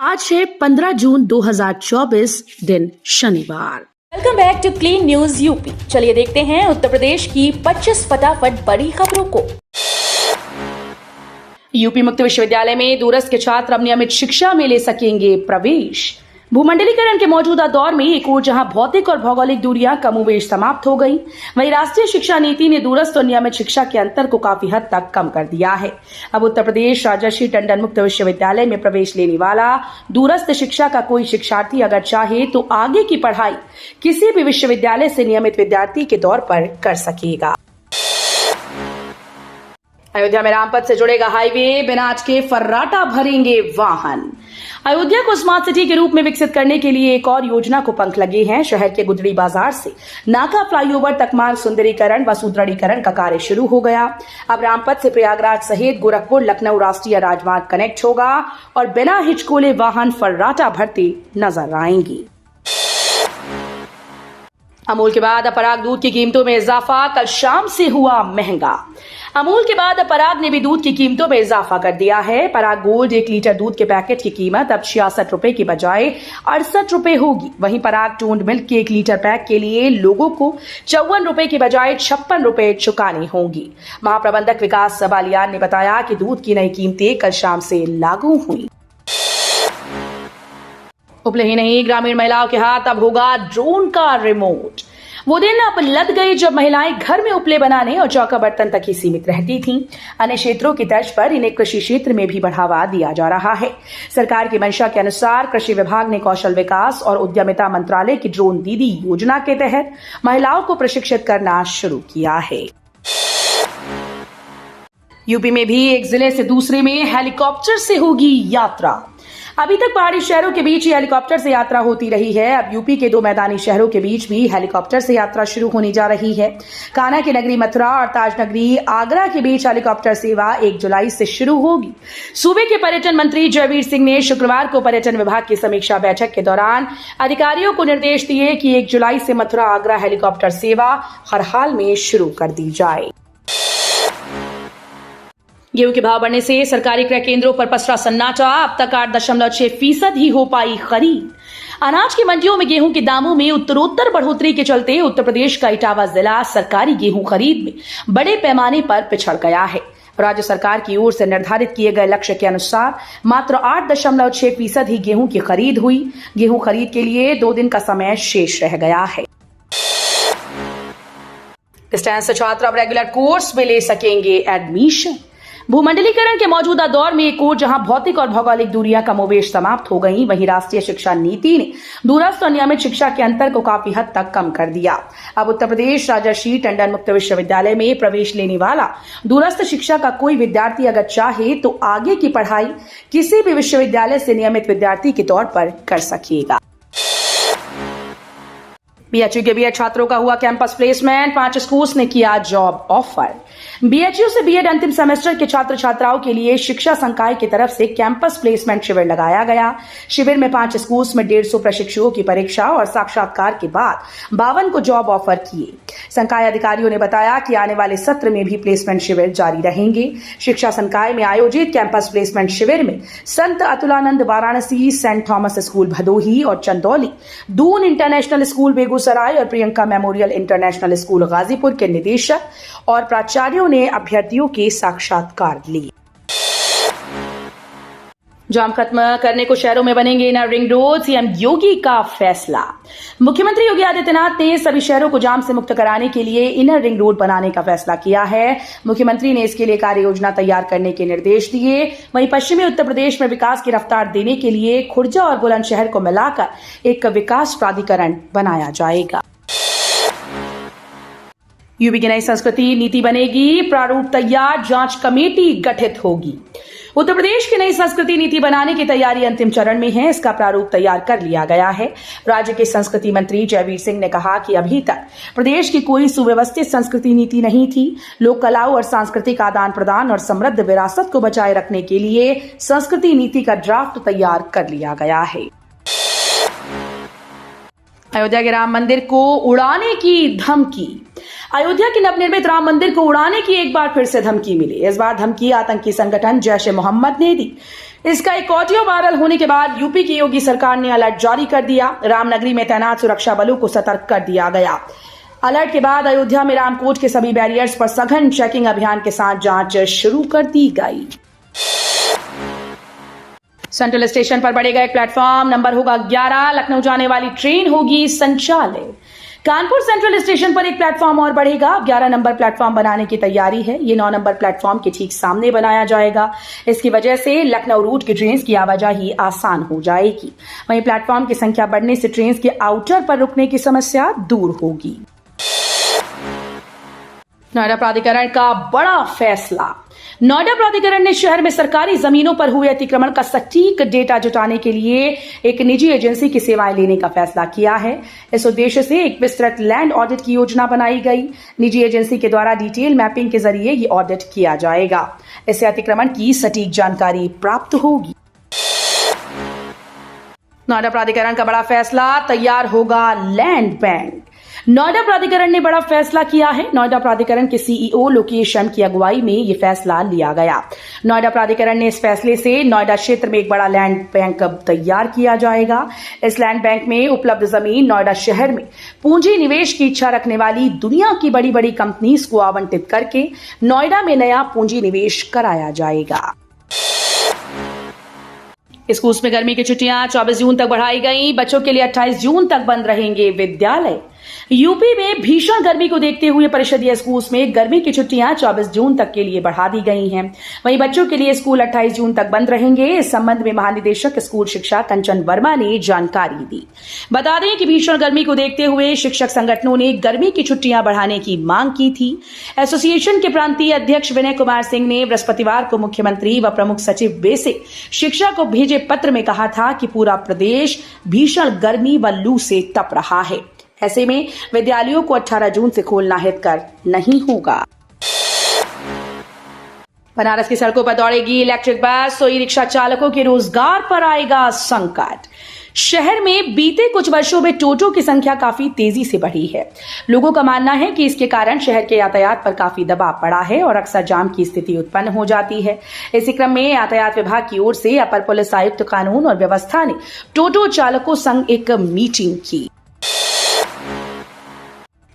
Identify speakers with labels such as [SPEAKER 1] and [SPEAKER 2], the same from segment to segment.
[SPEAKER 1] आज है 15 जून 2024 दिन शनिवार।
[SPEAKER 2] Welcome back to Clean News UP. चलिए देखते हैं उत्तर प्रदेश की 25 फटाफट बड़ी खबरों को। यूपी मुक्त विश्वविद्यालय में दूरस्थ के छात्र अब नियमित शिक्षा में ले सकेंगे प्रवेश। भूमंडलीकरण के मौजूदा दौर में एक ओर जहां भौतिक और भौगोलिक दूरियां कमोबेश समाप्त हो गई, वहीं राष्ट्रीय शिक्षा नीति ने दूरस्थ और नियमित शिक्षा के अंतर को काफी हद तक कम कर दिया है। अब उत्तर प्रदेश राजर्षि टंडन मुक्त विश्वविद्यालय में प्रवेश लेने वाला दूरस्थ शिक्षा का कोई शिक्षार्थी अगर चाहे तो आगे की पढ़ाई किसी भी विश्वविद्यालय से नियमित विद्यार्थी के तौर पर कर सकेगा। अयोध्या में रामपथ से जुड़ेगा हाईवे, बिना आज के फर्राटा भरेंगे वाहन। अयोध्या को स्मार्ट सिटी के रूप में विकसित करने के लिए एक और योजना को पंख लगे हैं। शहर के गुदड़ी बाजार से नाका फ्लाईओवर तक मार्ग सुंदरीकरण व सुदृढ़ीकरण का कार्य शुरू हो गया। अब रामपथ से प्रयागराज सहित गोरखपुर लखनऊ राष्ट्रीय राजमार्ग कनेक्ट होगा और बिना हिचकोले वाहन फर्राटा भरते नजर आएंगे। अमूल के बाद अपराग दूध की कीमतों में इजाफा, कल शाम से हुआ महंगा। अमूल के बाद पराग ने भी दूध की कीमतों में इजाफा कर दिया है। पराग गोल्ड 1 लीटर दूध के पैकेट की कीमत अब 66 रुपए की बजाय 68 रुपए होगी। वहीं पराग टोन्ड मिल्क के 1 लीटर पैक के लिए लोगों को 54 रुपए की बजाय 56 रुपए चुकानी होंगी। महाप्रबंधक विकास बालियान ने बताया कि दूध की नई कीमतें कल शाम से लागू हुई। उपले ही नहीं, ग्रामीण महिलाओं के हाथ अब होगा ड्रोन का रिमोट। वो दिन अब लद गए जब महिलाएं घर में उपले बनाने और चौका बर्तन तक ही सीमित रहती थीं। अन्य क्षेत्रों की तर्ज पर इन्हें कृषि क्षेत्र में भी बढ़ावा दिया जा रहा है। सरकार की मंशा के अनुसार कृषि विभाग ने कौशल विकास और उद्यमिता मंत्रालय की ड्रोन दीदी योजना के तहत महिलाओं को प्रशिक्षित करना शुरू किया है। यूपी में भी एक जिले से दूसरे में हेलीकॉप्टर से होगी यात्रा। अभी तक पहाड़ी शहरों के बीच ही हेलीकॉप्टर से यात्रा होती रही है। अब यूपी के 2 मैदानी शहरों के बीच भी हेलीकॉप्टर से यात्रा शुरू होने जा रही है। कान्हा की नगरी मथुरा और ताज नगरी आगरा के बीच हेलीकॉप्टर सेवा 1 जुलाई से शुरू होगी। सूबे के पर्यटन मंत्री जयवीर सिंह ने शुक्रवार को पर्यटन विभाग की समीक्षा बैठक के दौरान अधिकारियों को निर्देश दिए कि 1 जुलाई से मथुरा आगरा हेलीकॉप्टर सेवा हर हाल में शुरू कर दी जाए। गेहूं के भाव बढ़ने से सरकारी क्रय केंद्रों पर पसरा सन्नाटा। अब तक 8.6% ही हो पाई खरीद। अनाज की मंडियों में गेहूं के दामों में उत्तरोत्तर बढ़ोतरी के चलते उत्तर प्रदेश का इटावा जिला सरकारी गेहूं खरीद में बड़े पैमाने पर पिछड़ गया है। राज्य सरकार की ओर से निर्धारित किए गए लक्ष्य के अनुसार मात्र 8.6% ही गेहूं की खरीद हुई। गेहूं खरीद के लिए 2 दिन का समय शेष रह गया है। डिस्टेंस से छात्र अब रेगुलर कोर्स में ले सकेंगे एडमिशन। भूमंडलीकरण के मौजूदा दौर में एक ओर जहां भौतिक और भौगोलिक दूरियां कमोबेश समाप्त हो गई, वहीं राष्ट्रीय शिक्षा नीति ने दूरस्थ और नियमित शिक्षा के अंतर को काफी हद तक कम कर दिया। अब उत्तर प्रदेश राजर्षि टंडन मुक्त विश्वविद्यालय में प्रवेश लेने वाला दूरस्थ शिक्षा का कोई विद्यार्थी अगर चाहे तो आगे की पढ़ाई किसी भी विश्वविद्यालय से नियमित विद्यार्थी के तौर पर कर सकेगा। बीएचयू के बीएड छात्रों का हुआ कैंपस प्लेसमेंट, 5 स्कूल्स ने किया जॉब ऑफर। बीएचयू से बीएड अंतिम सेमेस्टर के छात्र छात्राओं के लिए शिक्षा संकाय की तरफ से कैंपस प्लेसमेंट शिविर लगाया गया। शिविर में 5 स्कूल्स में 150 प्रशिक्षुओं की परीक्षा और साक्षात्कार के बाद 52 को जॉब ऑफर किए। संकाय अधिकारियों ने बताया कि आने वाले सत्र में भी प्लेसमेंट शिविर जारी रहेंगे। शिक्षा संकाय में आयोजित कैंपस प्लेसमेंट शिविर में Sant Atulanand Varanasi, Saint Thomas School Bhadohi और चंदौली, दून इंटरनेशनल स्कूल बेगूसराय और Priyanka Memorial International School Ghazipur के निदेशक और प्राचार्यों ने अभ्यर्थियों के साक्षात्कार लिए। जाम खत्म करने को शहरों में बनेंगे इनर रिंग रोड, सीएम योगी का फैसला। मुख्यमंत्री योगी आदित्यनाथ ने सभी शहरों को जाम से मुक्त कराने के लिए इनर रिंग रोड बनाने का फैसला किया है। मुख्यमंत्री ने इसके लिए कार्य योजना तैयार करने के निर्देश दिए। वहीं पश्चिमी उत्तर प्रदेश में विकास की रफ्तार देने के लिए खुर्जा और बुलंदशहर को मिलाकर एक विकास प्राधिकरण बनाया जाएगा। यूपी की नई संस्कृति नीति बनेगी, प्रारूप तैयार, जांच कमेटी गठित होगी। उत्तर प्रदेश की नई संस्कृति नीति बनाने की तैयारी अंतिम चरण में है। इसका प्रारूप तैयार कर लिया गया है। राज्य के संस्कृति मंत्री जयवीर सिंह ने कहा कि अभी तक प्रदेश की कोई सुव्यवस्थित संस्कृति नीति नहीं थी। लोक कलाओं और सांस्कृतिक आदान प्रदान और समृद्ध विरासत को बचाए रखने के लिए संस्कृति नीति का ड्राफ्ट तैयार कर लिया गया है। अयोध्या के राम मंदिर को उड़ाने की धमकी। अयोध्या के नवनिर्मित राम मंदिर को उड़ाने की एक बार फिर से धमकी मिली। इस बार धमकी आतंकी संगठन जैश ए मोहम्मद ने दी। इसका एक ऑडियो वायरल होने के बाद यूपी की योगी सरकार ने अलर्ट जारी कर दिया। रामनगरी में तैनात सुरक्षा बलों को सतर्क कर दिया गया। अलर्ट के बाद अयोध्या में रामकोट के सभी बैरियर्स पर सघन चेकिंग अभियान के साथ जांच शुरू कर दी गई। सेंट्रल स्टेशन पर बढ़ेगा एक प्लेटफॉर्म, नंबर होगा 11। लखनऊ जाने वाली ट्रेन होगी संचालित। कानपुर सेंट्रल स्टेशन पर एक प्लेटफॉर्म और बढ़ेगा। 11 नंबर प्लेटफॉर्म बनाने की तैयारी है। ये 9 नंबर प्लेटफॉर्म के ठीक सामने बनाया जाएगा। इसकी वजह से लखनऊ रूट की ट्रेन की आवाजाही आसान हो जाएगी। वहीं प्लेटफॉर्म की संख्या बढ़ने से ट्रेन के आउटर पर रुकने की समस्या दूर होगी। नोएडा प्राधिकरण का बड़ा फैसला। नोएडा प्राधिकरण ने शहर में सरकारी जमीनों पर हुए अतिक्रमण का सटीक डेटा जुटाने के लिए एक निजी एजेंसी की सेवाएं लेने का फैसला किया है। इस उद्देश्य से एक विस्तृत लैंड ऑडिट की योजना बनाई गई। निजी एजेंसी के द्वारा डिटेल मैपिंग के जरिए ये ऑडिट किया जाएगा। इससे अतिक्रमण की सटीक जानकारी प्राप्त होगी। नोएडा प्राधिकरण का बड़ा फैसला, तैयार होगा लैंड बैंक। नोएडा प्राधिकरण ने बड़ा फैसला किया है। नोएडा प्राधिकरण के सीईओ लोकेश शर्मा की अगुवाई में यह फैसला लिया गया। नोएडा प्राधिकरण ने इस फैसले से नोएडा क्षेत्र में एक बड़ा लैंड बैंक तैयार किया जाएगा। इस लैंड बैंक में उपलब्ध जमीन नोएडा शहर में पूंजी निवेश की इच्छा रखने वाली दुनिया की बड़ी बड़ी कंपनीज को आवंटित करके नोएडा में नया पूंजी निवेश कराया जाएगा। स्कूल में गर्मी की छुट्टियां 24 जून तक बढ़ाई गई। बच्चों के लिए 28 जून तक बंद रहेंगे विद्यालय। यूपी में भीषण गर्मी को देखते हुए परिषदीय स्कूल में गर्मी की छुट्टियां 24 जून तक के लिए बढ़ा दी गई हैं। वहीं बच्चों के लिए स्कूल 28 जून तक बंद रहेंगे। इस संबंध में महानिदेशक स्कूल शिक्षा कंचन वर्मा ने जानकारी दी। बता दें कि भीषण गर्मी को देखते हुए शिक्षक संगठनों ने गर्मी की छुट्टियां बढ़ाने की मांग की थी। एसोसिएशन के प्रांतीय अध्यक्ष विनय कुमार सिंह ने बृहस्पतिवार को मुख्यमंत्री व प्रमुख सचिव बेसे शिक्षा को भेजे पत्र में कहा था कि पूरा प्रदेश भीषण गर्मी व लू से तप रहा है। ऐसे में विद्यालयों को 18 जून से खोलना हितकर नहीं होगा। बनारस की सड़कों पर दौड़ेगी इलेक्ट्रिक बस, तो ई रिक्शा चालकों के रोजगार पर आएगा संकट। शहर में बीते कुछ वर्षों में टोटो की संख्या काफी तेजी से बढ़ी है। लोगों का मानना है कि इसके कारण शहर के यातायात पर काफी दबाव पड़ा है और अक्सर जाम की स्थिति उत्पन्न हो जाती है। इसी क्रम में यातायात विभाग की ओर से अपर पुलिस आयुक्त कानून और व्यवस्था ने टोटो चालकों संग एक मीटिंग की।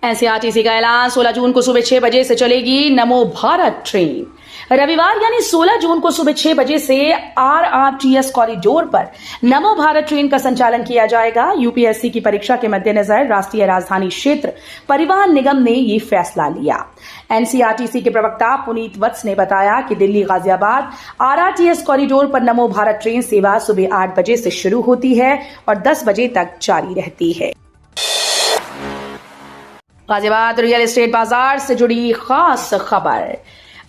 [SPEAKER 2] एनसीआरटीसी का ऐलान, 16 जून को सुबह 6 बजे से चलेगी नमो भारत ट्रेन। रविवार यानी 16 जून को सुबह 6 बजे से आरआरटीएस कॉरिडोर पर नमो भारत ट्रेन का संचालन किया जाएगा। यूपीएससी की परीक्षा के मद्देनजर राष्ट्रीय राजधानी क्षेत्र परिवहन निगम ने ये फैसला लिया। एनसीआरटीसी के प्रवक्ता पुनीत वत्स ने बताया कि दिल्ली गाजियाबाद आरआरटीएस कॉरिडोर पर नमो भारत ट्रेन सेवा सुबह 8 बजे से शुरू होती है और 10 बजे तक जारी रहती है। गाजियाबाद रियल एस्टेट बाजार से जुड़ी खास खबर।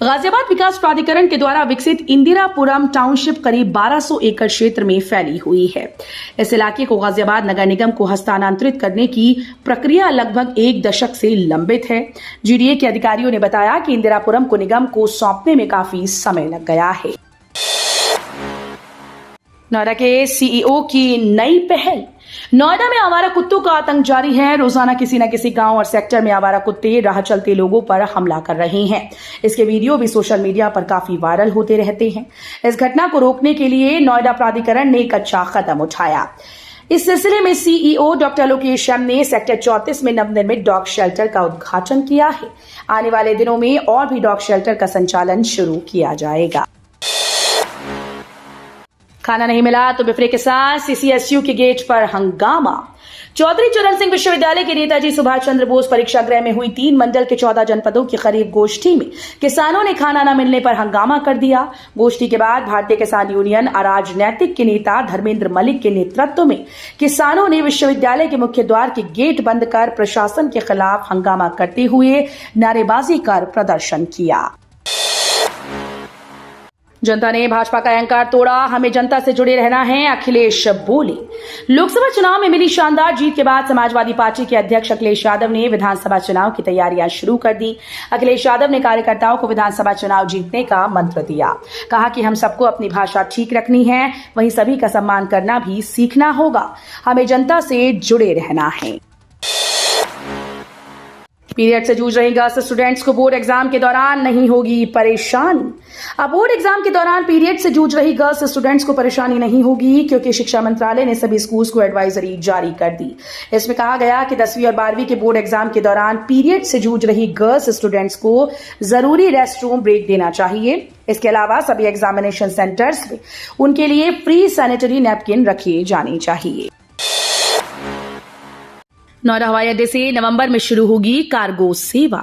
[SPEAKER 2] गाजियाबाद विकास प्राधिकरण के द्वारा विकसित इंदिरापुरम टाउनशिप करीब 1200 एकड़ क्षेत्र में फैली हुई है। इस इलाके को गाजियाबाद नगर निगम को हस्तांतरित करने की प्रक्रिया लगभग 1 दशक से लंबित है। जीडीए के अधिकारियों ने बताया कि इंदिरापुरम को निगम को सौंपने में काफी समय लग गया है। नोएडा के सीईओ की नई पहल। नोएडा में आवारा कुत्तों का आतंक जारी है। रोजाना किसी न किसी गांव और सेक्टर में आवारा कुत्ते राह चलते लोगों पर हमला कर रहे हैं। इसके वीडियो भी सोशल मीडिया पर काफी वायरल होते रहते हैं। इस घटना को रोकने के लिए नोएडा प्राधिकरण ने एक अच्छा कदम उठाया। इस सिलसिले में सीईओ डॉक्टर लोकेश शर्मा ने सेक्टर 34 में नवनिर्मित डॉग शेल्टर का उद्घाटन किया है। आने वाले दिनों में और भी डॉग शेल्टर का संचालन शुरू किया जाएगा। खाना नहीं मिला तो बिफरे किसान, सीसीएसयू के गेट पर हंगामा। चौधरी चरण सिंह विश्वविद्यालय के नेताजी सुभाष चंद्र बोस परीक्षागृह में हुई 3 मंडल के 14 जनपदों की करीब गोष्ठी में किसानों ने खाना न मिलने पर हंगामा कर दिया। गोष्ठी के बाद भारतीय किसान यूनियन अराजनैतिक के नेता धर्मेंद्र मलिक के नेतृत्व में किसानों ने विश्वविद्यालय के मुख्य द्वार के गेट बंद कर प्रशासन के खिलाफ हंगामा करते हुए नारेबाजी कर प्रदर्शन किया। जनता ने भाजपा का अहंकार तोड़ा, हमें जनता से जुड़े रहना है, अखिलेश बोले। लोकसभा चुनाव में मिली शानदार जीत के बाद समाजवादी पार्टी के अध्यक्ष अखिलेश यादव ने विधानसभा चुनाव की तैयारियां शुरू कर दी। अखिलेश यादव ने कार्यकर्ताओं को विधानसभा चुनाव जीतने का मंत्र दिया। कहा कि हम सबको अपनी भाषा ठीक रखनी है, वहीं सभी का सम्मान करना भी सीखना होगा। हमें जनता से जुड़े रहना है। पीरियड से जूझ रही गर्ल्स स्टूडेंट्स को बोर्ड एग्जाम के दौरान नहीं होगी परेशानी। अब बोर्ड एग्जाम के दौरान पीरियड से जूझ रही गर्ल्स स्टूडेंट्स को परेशानी नहीं होगी, क्योंकि शिक्षा मंत्रालय ने सभी स्कूल्स को एडवाइजरी जारी कर दी। इसमें कहा गया कि 10वीं और 12वीं के बोर्ड एग्जाम के दौरान पीरियड से जूझ रही गर्ल्स स्टूडेंट्स को जरूरी रेस्ट रूम ब्रेक देना चाहिए। इसके अलावा सभी एग्जामिनेशन सेंटर्स में उनके लिए फ्री सैनिटरी नैपकिन रखे जाने चाहिए। नोएडा हवाई अड्डे से नवंबर में शुरू होगी कार्गो सेवा।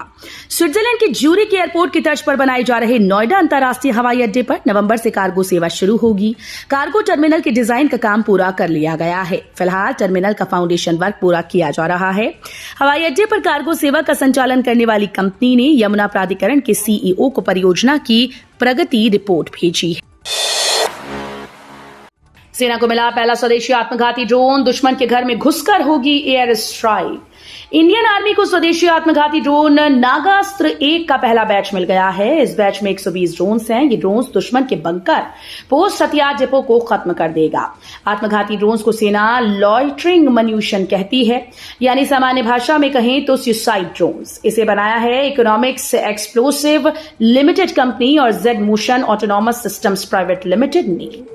[SPEAKER 2] स्विट्जरलैंड के ज्यूरिक एयरपोर्ट की तर्ज पर बनाए जा रहे नोएडा अंतर्राष्ट्रीय हवाई अड्डे पर नवंबर से कार्गो सेवा शुरू होगी। कार्गो टर्मिनल के डिजाइन का काम पूरा कर लिया गया है। फिलहाल टर्मिनल का फाउंडेशन वर्क पूरा किया जा रहा है। हवाई अड्डे पर कार्गो सेवा का संचालन करने वाली कंपनी ने यमुना प्राधिकरण के सीईओ को परियोजना की प्रगति रिपोर्ट भेजी है। सेना को मिला पहला स्वदेशी आत्मघाती ड्रोन, दुश्मन के घर में घुसकर होगी एयर स्ट्राइक। इंडियन आर्मी को स्वदेशी आत्मघाती ड्रोन नागास्त्र 1 का पहला बैच मिल गया है। इस बैच में 120 ड्रोन्स हैं। ये ड्रोन्स दुश्मन के बंकर, पोस्ट हथियार डिपो को खत्म कर देगा। आत्मघाती ड्रोन्स को सेना लॉइटरिंग मन्यूशन कहती है, यानी सामान्य भाषा में कहें तो सुसाइड ड्रोन्स। इसे बनाया है इकोनॉमिक्स एक्सप्लोसिव लिमिटेड कंपनी और Z motion autonomous systems private limited ने।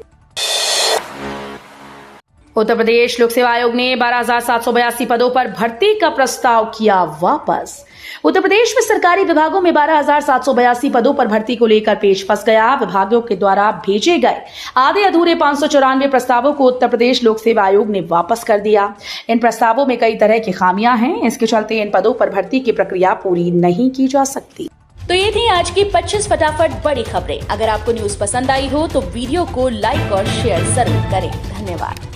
[SPEAKER 2] उत्तर प्रदेश लोक सेवा आयोग ने 12,782 पदों पर भर्ती का प्रस्ताव किया वापस। उत्तर प्रदेश में सरकारी विभागों में 12,782 पदों पर भर्ती को लेकर पेच फंस गया। विभागों के द्वारा भेजे गए आधे अधूरे 594 प्रस्तावों को उत्तर प्रदेश लोक सेवा आयोग ने वापस कर दिया। इन प्रस्तावों में कई तरह की खामियां हैं। इसके चलते इन पदों पर भर्ती की प्रक्रिया पूरी नहीं की जा सकती।
[SPEAKER 3] तो ये थी आज की 25 फटाफट बड़ी खबरें। अगर आपको न्यूज पसंद आई हो तो वीडियो को लाइक और शेयर जरूर करें। धन्यवाद।